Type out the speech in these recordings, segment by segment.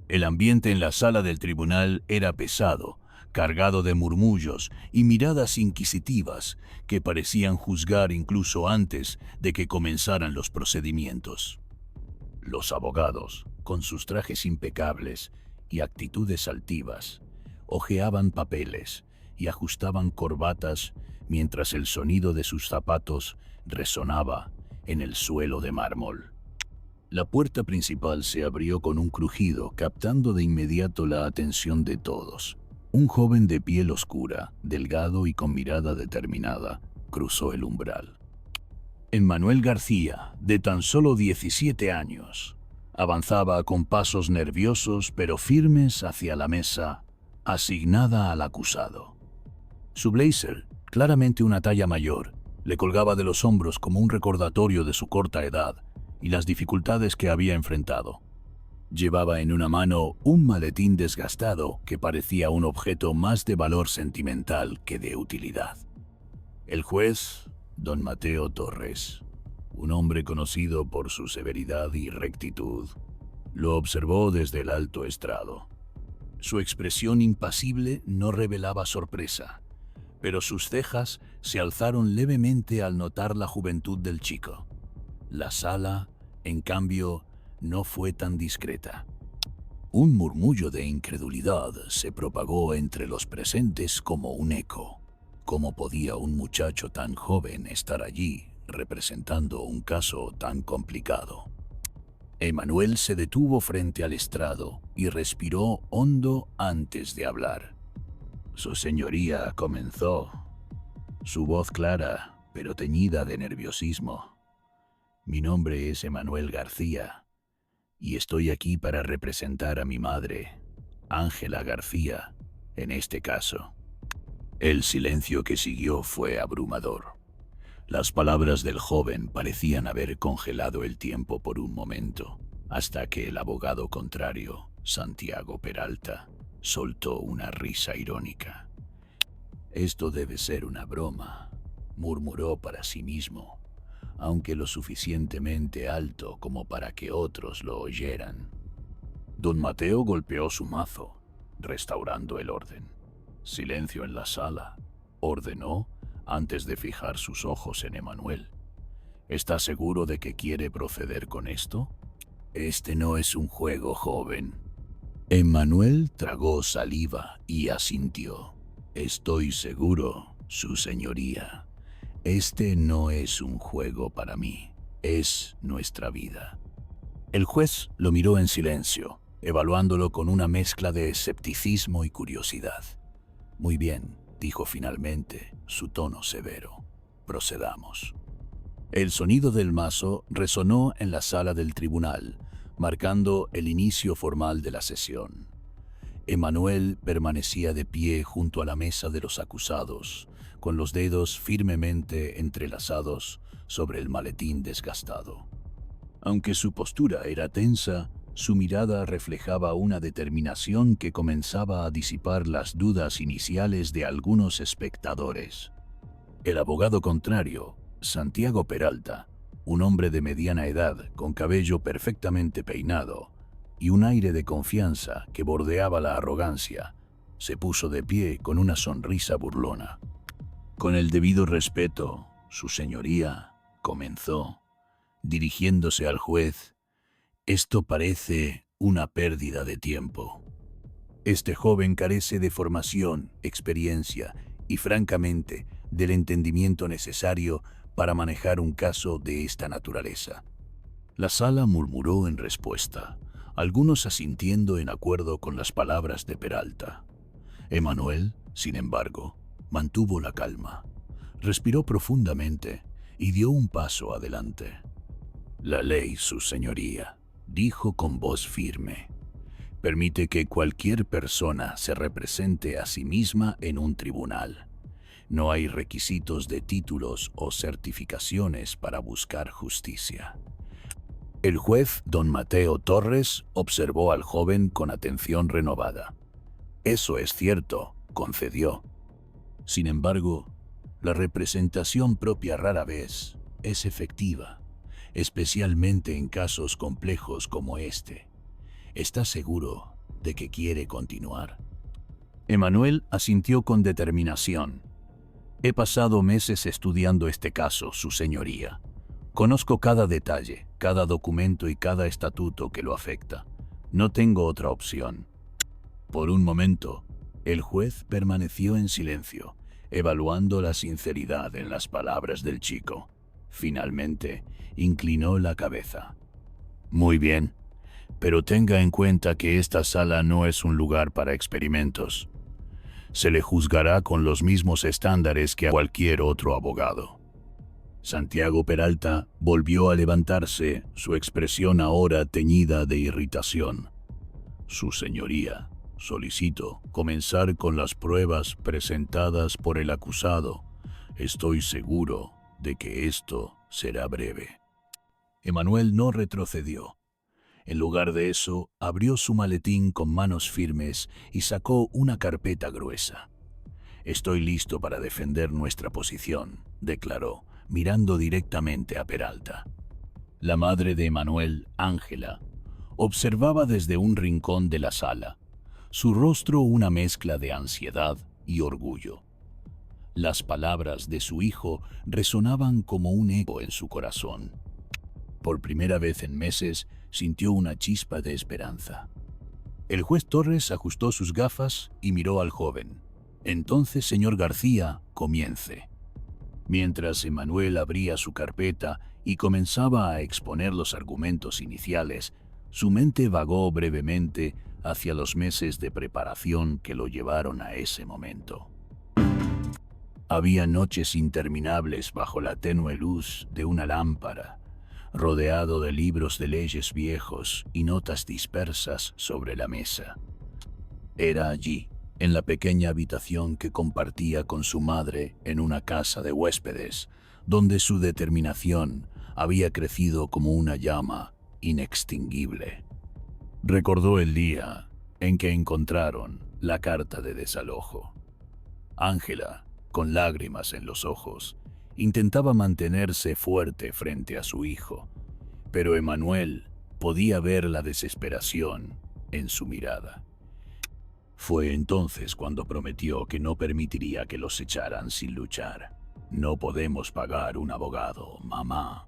El ambiente en la sala del tribunal era pesado, cargado de murmullos y miradas inquisitivas que parecían juzgar incluso antes de que comenzaran los procedimientos. Los abogados, con sus trajes impecables y actitudes altivas, hojeaban papeles y ajustaban corbatas mientras el sonido de sus zapatos resonaba en el suelo de mármol. La puerta principal se abrió con un crujido, captando de inmediato la atención de todos. Un joven de piel oscura, delgado y con mirada determinada, cruzó el umbral. Emmanuel García, de tan solo 17 años, avanzaba con pasos nerviosos pero firmes hacia la mesa asignada al acusado. Su blazer, claramente una talla mayor, le colgaba de los hombros como un recordatorio de su corta edad y las dificultades que había enfrentado. Llevaba en una mano un maletín desgastado que parecía un objeto más de valor sentimental que de utilidad. El juez, don Mateo Torres, un hombre conocido por su severidad y rectitud, lo observó desde el alto estrado. Su expresión impasible no revelaba sorpresa, pero sus cejas se alzaron levemente al notar la juventud del chico. La sala, en cambio, no fue tan discreta. Un murmullo de incredulidad se propagó entre los presentes como un eco. ¿Cómo podía un muchacho tan joven estar allí representando un caso tan complicado? Emmanuel se detuvo frente al estrado y respiró hondo antes de hablar. Su señoría comenzó, su voz clara pero teñida de nerviosismo. Mi nombre es Emmanuel García y estoy aquí para representar a mi madre, Ángela García, en este caso. El silencio que siguió fue abrumador. Las palabras del joven parecían haber congelado el tiempo por un momento, hasta que el abogado contrario, Santiago Peralta, soltó una risa irónica. «Esto debe ser una broma», murmuró para sí mismo, aunque lo suficientemente alto como para que otros lo oyeran. Don Mateo golpeó su mazo, restaurando el orden. «Silencio en la sala», ordenó antes de fijar sus ojos en Emmanuel. «¿Está seguro de que quiere proceder con esto?» «Este no es un juego, joven». Emmanuel tragó saliva y asintió. «Estoy seguro, su señoría. Este no es un juego para mí, es nuestra vida». El juez lo miró en silencio, evaluándolo con una mezcla de escepticismo y curiosidad. «Muy bien», dijo finalmente, su tono severo. «Procedamos». El sonido del mazo resonó en la sala del tribunal, marcando el inicio formal de la sesión. Emmanuel permanecía de pie junto a la mesa de los acusados, con los dedos firmemente entrelazados sobre el maletín desgastado. Aunque su postura era tensa, su mirada reflejaba una determinación que comenzaba a disipar las dudas iniciales de algunos espectadores. El abogado contrario, Santiago Peralta, un hombre de mediana edad con cabello perfectamente peinado y un aire de confianza que bordeaba la arrogancia, se puso de pie con una sonrisa burlona. «Con el debido respeto, su señoría», comenzó, dirigiéndose al juez, «esto parece una pérdida de tiempo. Este joven carece de formación, experiencia y, francamente, del entendimiento necesario para manejar un caso de esta naturaleza». La sala murmuró en respuesta, algunos asintiendo en acuerdo con las palabras de Peralta. Emmanuel, sin embargo, mantuvo la calma, respiró profundamente y dio un paso adelante. «La ley, su señoría», dijo con voz firme, «permite que cualquier persona se represente a sí misma en un tribunal. No hay requisitos de títulos o certificaciones para buscar justicia». El juez, don Mateo Torres, observó al joven con atención renovada. «Eso es cierto», concedió. «Sin embargo, la representación propia rara vez es efectiva, especialmente en casos complejos como este. ¿Está seguro de que quiere continuar. Emanuel asintió con determinación. He pasado meses estudiando este caso, Su Señoría. Conozco cada detalle, cada documento y cada estatuto que lo afecta. No tengo otra opción. Por un momento, el juez permaneció en silencio, evaluando la sinceridad en las palabras del chico. Finalmente, inclinó la cabeza. Muy bien, pero tenga en cuenta que esta sala no es un lugar para experimentos. Se le juzgará con los mismos estándares que a cualquier otro abogado. Santiago Peralta volvió a levantarse, su expresión ahora teñida de irritación. Su Señoría, solicito comenzar con las pruebas presentadas por el acusado. Estoy seguro de que esto será breve. Emanuel no retrocedió. En lugar de eso, abrió su maletín con manos firmes y sacó una carpeta gruesa. Estoy listo para defender nuestra posición, declaró, mirando directamente a Peralta. La madre de Emanuel, Ángela, observaba desde un rincón de la sala, su rostro una mezcla de ansiedad y orgullo. Las palabras de su hijo resonaban como un eco en su corazón. Por primera vez en meses, sintió una chispa de esperanza. El juez Torres ajustó sus gafas y miró al joven. Entonces, señor García, comience. Mientras Emanuel abría su carpeta y comenzaba a exponer los argumentos iniciales, su mente vagó brevemente hacia los meses de preparación que lo llevaron a ese momento. Había noches interminables bajo la tenue luz de una lámpara, rodeado de libros de leyes viejos y notas dispersas sobre la mesa. Era allí, en la pequeña habitación que compartía con su madre en una casa de huéspedes, donde su determinación había crecido como una llama inextinguible. Recordó el día en que encontraron la carta de desalojo. Ángela, con lágrimas en los ojos, intentaba mantenerse fuerte frente a su hijo, pero Emanuel podía ver la desesperación en su mirada. Fue entonces cuando prometió que no permitiría que los echaran sin luchar. No podemos pagar un abogado, mamá,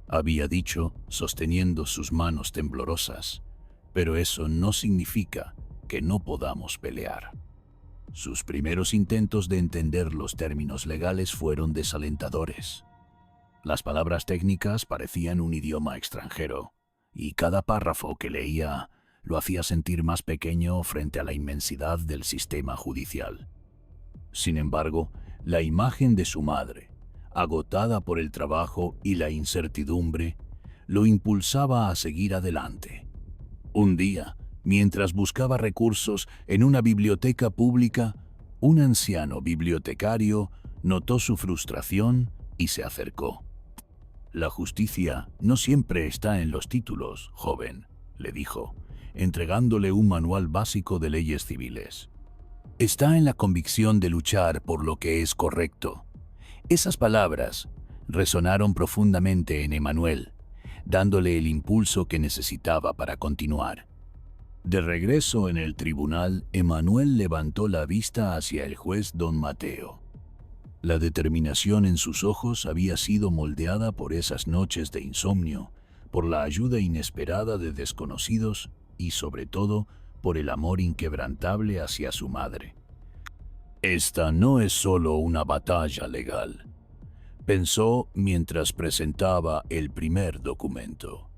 había dicho, sosteniendo sus manos temblorosas, pero eso no significa que no podamos pelear. Sus primeros intentos de entender los términos legales fueron desalentadores. Las palabras técnicas parecían un idioma extranjero, y cada párrafo que leía lo hacía sentir más pequeño frente a la inmensidad del sistema judicial. Sin embargo, la imagen de su madre, agotada por el trabajo y la incertidumbre, lo impulsaba a seguir adelante. Un día, mientras buscaba recursos en una biblioteca pública, un anciano bibliotecario notó su frustración y se acercó. La justicia no siempre está en los títulos, joven, le dijo, entregándole un manual básico de leyes civiles. Está en la convicción de luchar por lo que es correcto. Esas palabras resonaron profundamente en Emanuel, dándole el impulso que necesitaba para continuar. De regreso en el tribunal, Emanuel levantó la vista hacia el juez don Mateo. La determinación en sus ojos había sido moldeada por esas noches de insomnio, por la ayuda inesperada de desconocidos y, sobre todo, por el amor inquebrantable hacia su madre. Esta no es solo una batalla legal, pensó mientras presentaba el primer documento.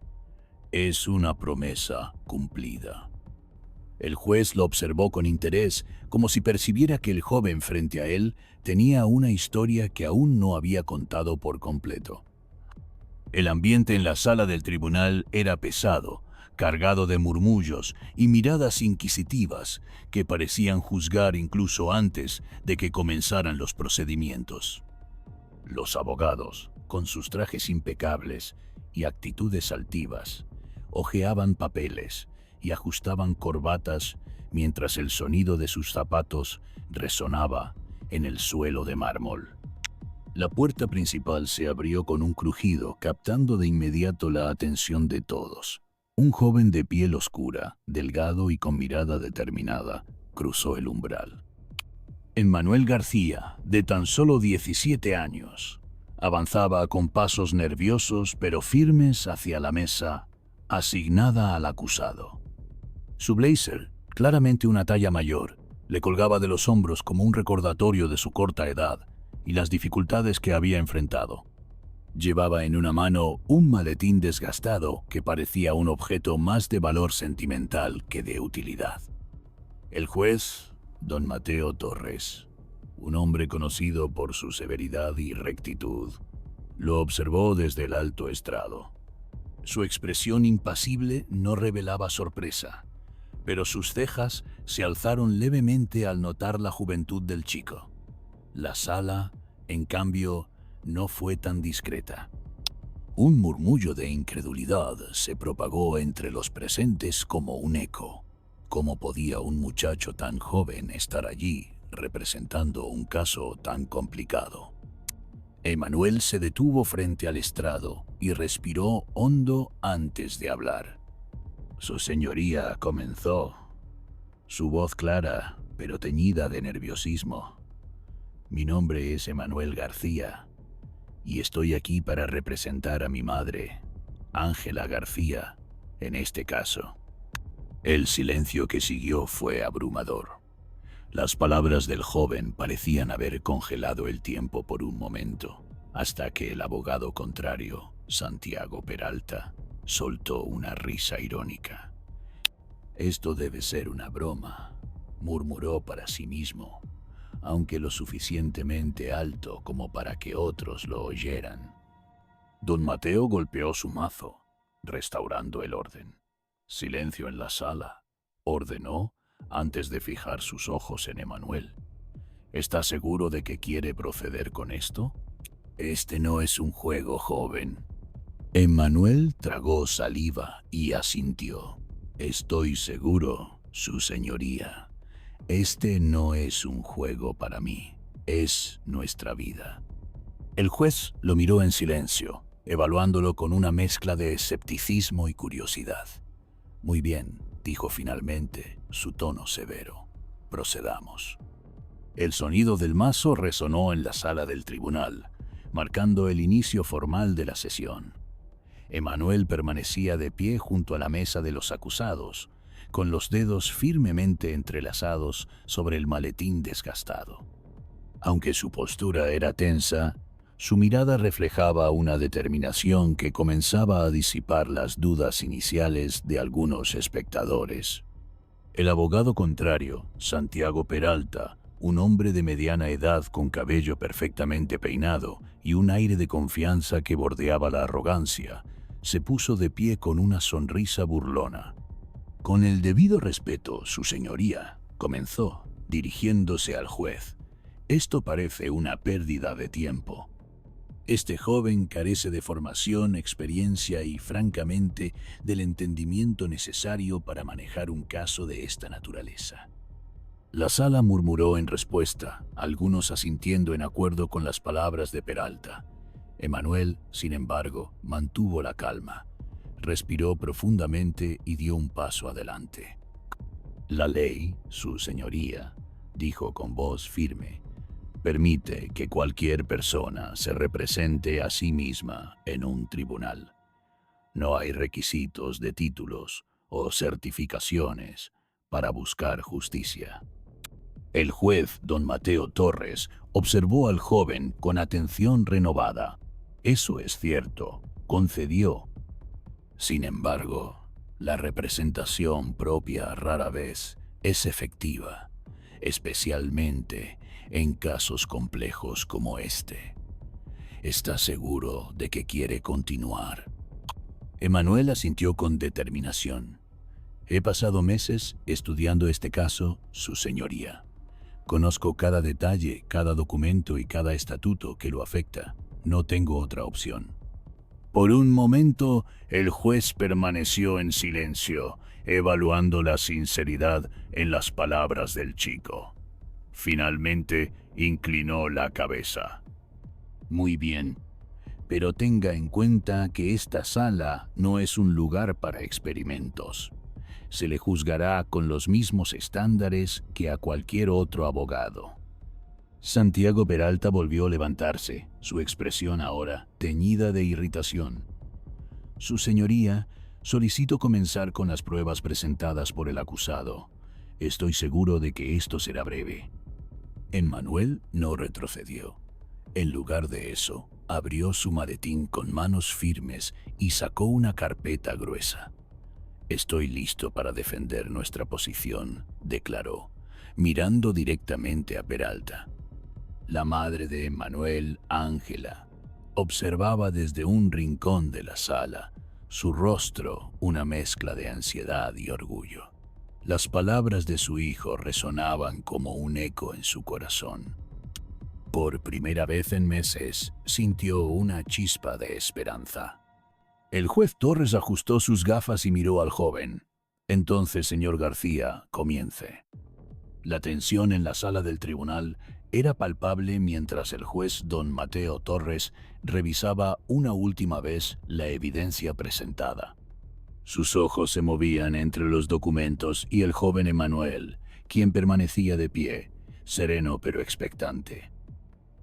Es una promesa cumplida. El juez lo observó con interés, como si percibiera que el joven frente a él tenía una historia que aún no había contado por completo. El ambiente en la sala del tribunal era pesado, cargado de murmullos y miradas inquisitivas que parecían juzgar incluso antes de que comenzaran los procedimientos. Los abogados, con sus trajes impecables y actitudes altivas, hojeaban papeles y ajustaban corbatas mientras el sonido de sus zapatos resonaba en el suelo de mármol. La puerta principal se abrió con un crujido, captando de inmediato la atención de todos. Un joven de piel oscura, delgado y con mirada determinada, cruzó el umbral. Emmanuel García, de tan solo 17 años, avanzaba con pasos nerviosos pero firmes hacia la mesa asignada al acusado. Su blazer, claramente una talla mayor, le colgaba de los hombros como un recordatorio de su corta edad y las dificultades que había enfrentado. Llevaba en una mano un maletín desgastado que parecía un objeto más de valor sentimental que de utilidad. El juez, don Mateo Torres, un hombre conocido por su severidad y rectitud, lo observó desde el alto estrado. Su expresión impasible no revelaba sorpresa, pero sus cejas se alzaron levemente al notar la juventud del chico. La sala, en cambio, no fue tan discreta. Un murmullo de incredulidad se propagó entre los presentes como un eco. ¿Cómo podía un muchacho tan joven estar allí representando un caso tan complicado? Emmanuel se detuvo frente al estrado y respiró hondo antes de hablar. Su señoría comenzó, su voz clara pero teñida de nerviosismo. Mi nombre es Emmanuel García y estoy aquí para representar a mi madre, Ángela García, en este caso. El silencio que siguió fue abrumador. Las palabras del joven parecían haber congelado el tiempo por un momento, hasta que el abogado contrario, Santiago Peralta, soltó una risa irónica. «Esto debe ser una broma», murmuró para sí mismo, aunque lo suficientemente alto como para que otros lo oyeran. Don Mateo golpeó su mazo, restaurando el orden. «Silencio en la sala», ordenó antes de fijar sus ojos en Emmanuel. «¿Está seguro de que quiere proceder con esto?» «Este no es un juego, joven». Emmanuel tragó saliva y asintió. «Estoy seguro, su señoría. Este no es un juego para mí, es nuestra vida». El juez lo miró en silencio, evaluándolo con una mezcla de escepticismo y curiosidad. «Muy bien», dijo finalmente, su tono severo. «Procedamos». El sonido del mazo resonó en la sala del tribunal, marcando el inicio formal de la sesión. Emmanuel permanecía de pie junto a la mesa de los acusados, con los dedos firmemente entrelazados sobre el maletín desgastado. Aunque su postura era tensa, su mirada reflejaba una determinación que comenzaba a disipar las dudas iniciales de algunos espectadores. El abogado contrario, Santiago Peralta, un hombre de mediana edad con cabello perfectamente peinado y un aire de confianza que bordeaba la arrogancia, se puso de pie con una sonrisa burlona. «Con el debido respeto, su señoría», comenzó, dirigiéndose al juez, «esto parece una pérdida de tiempo. Este joven carece de formación, experiencia y, francamente, del entendimiento necesario para manejar un caso de esta naturaleza». La sala murmuró en respuesta, algunos asintiendo en acuerdo con las palabras de Peralta. Emmanuel, sin embargo, mantuvo la calma, respiró profundamente y dio un paso adelante. «La ley, su señoría», dijo con voz firme, «permite que cualquier persona se represente a sí misma en un tribunal. No hay requisitos de títulos o certificaciones para buscar justicia». El juez, don Mateo Torres, observó al joven con atención renovada. «Eso es cierto», concedió. «Sin embargo, la representación propia rara vez es efectiva, especialmente en casos complejos como este. ¿Está seguro de que quiere continuar?» Emmanuel asintió con determinación. «He pasado meses estudiando este caso, su señoría. Conozco cada detalle, cada documento y cada estatuto que lo afecta. No tengo otra opción». Por un momento, el juez permaneció en silencio, evaluando la sinceridad en las palabras del chico. Finalmente, inclinó la cabeza. «Muy bien, pero tenga en cuenta que esta sala no es un lugar para experimentos. Se le juzgará con los mismos estándares que a cualquier otro abogado. Santiago Peralta volvió a levantarse, su expresión ahora teñida de irritación. Su señoría, solicito comenzar con las pruebas presentadas por el acusado. Estoy seguro de que esto será breve. Emmanuel no retrocedió. En lugar de eso, abrió su maletín con manos firmes y sacó una carpeta gruesa. Estoy listo para defender nuestra posición, declaró, mirando directamente a Peralta. La madre de Emmanuel, Ángela, observaba desde un rincón de la sala, su rostro una mezcla de ansiedad y orgullo. Las palabras de su hijo resonaban como un eco en su corazón. Por primera vez en meses, sintió una chispa de esperanza. El juez Torres ajustó sus gafas y miró al joven. Entonces, señor García, comience. La tensión en la sala del tribunal era palpable mientras el juez don Mateo Torres revisaba una última vez la evidencia presentada. Sus ojos se movían entre los documentos y el joven Emmanuel, quien permanecía de pie, sereno pero expectante.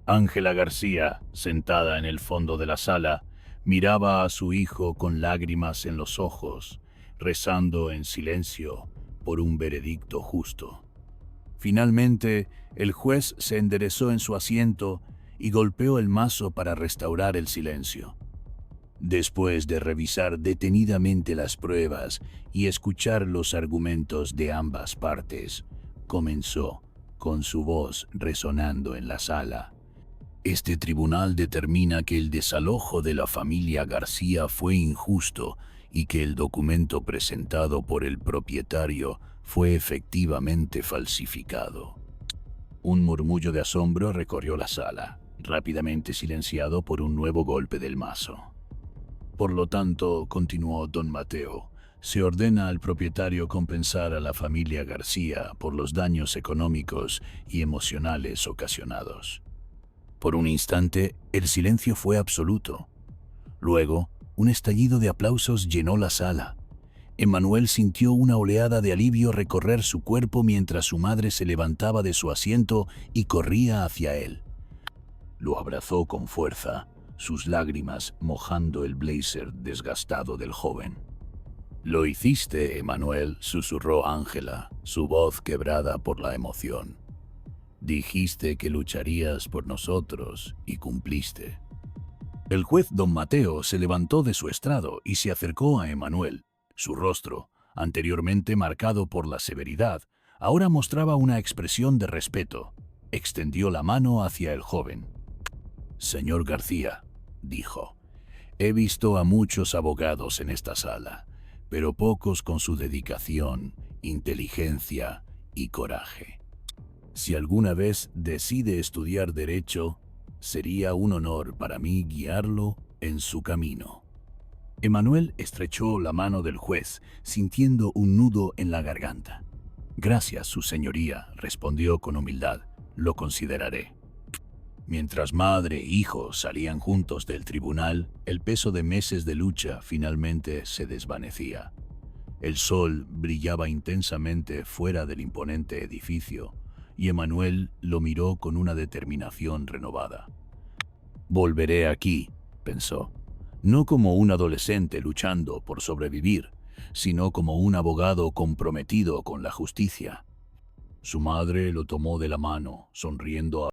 Ángela García, sentada en el fondo de la sala, miraba a su hijo con lágrimas en los ojos, rezando en silencio por un veredicto justo. Finalmente, el juez se enderezó en su asiento y golpeó el mazo para restaurar el silencio. Después de revisar detenidamente las pruebas y escuchar los argumentos de ambas partes, comenzó, con su voz resonando en la sala. Este tribunal determina que el desalojo de la familia García fue injusto y que el documento presentado por el propietario fue efectivamente falsificado. Un murmullo de asombro recorrió la sala, rápidamente silenciado por un nuevo golpe del mazo. Por lo tanto, continuó don Mateo, se ordena al propietario compensar a la familia García por los daños económicos y emocionales ocasionados. Por un instante, el silencio fue absoluto. Luego, un estallido de aplausos llenó la sala. Emmanuel sintió una oleada de alivio recorrer su cuerpo mientras su madre se levantaba de su asiento y corría hacia él. Lo abrazó con fuerza, sus lágrimas mojando el blazer desgastado del joven. «Lo hiciste, Emmanuel», susurró Ángela, su voz quebrada por la emoción. «Dijiste que lucharías por nosotros y cumpliste». El juez don Mateo se levantó de su estrado y se acercó a Emmanuel. Su rostro, anteriormente marcado por la severidad, ahora mostraba una expresión de respeto. Extendió la mano hacia el joven. «Señor García», dijo, «he visto a muchos abogados en esta sala, pero pocos con su dedicación, inteligencia y coraje. Si alguna vez decide estudiar Derecho, sería un honor para mí guiarlo en su camino». Emmanuel estrechó la mano del juez, sintiendo un nudo en la garganta. «Gracias, su señoría», respondió con humildad, «lo consideraré». Mientras madre e hijo salían juntos del tribunal, el peso de meses de lucha finalmente se desvanecía. El sol brillaba intensamente fuera del imponente edificio, y Emmanuel lo miró con una determinación renovada. «Volveré aquí», pensó, «no como un adolescente luchando por sobrevivir, sino como un abogado comprometido con la justicia». Su madre lo tomó de la mano, sonriendo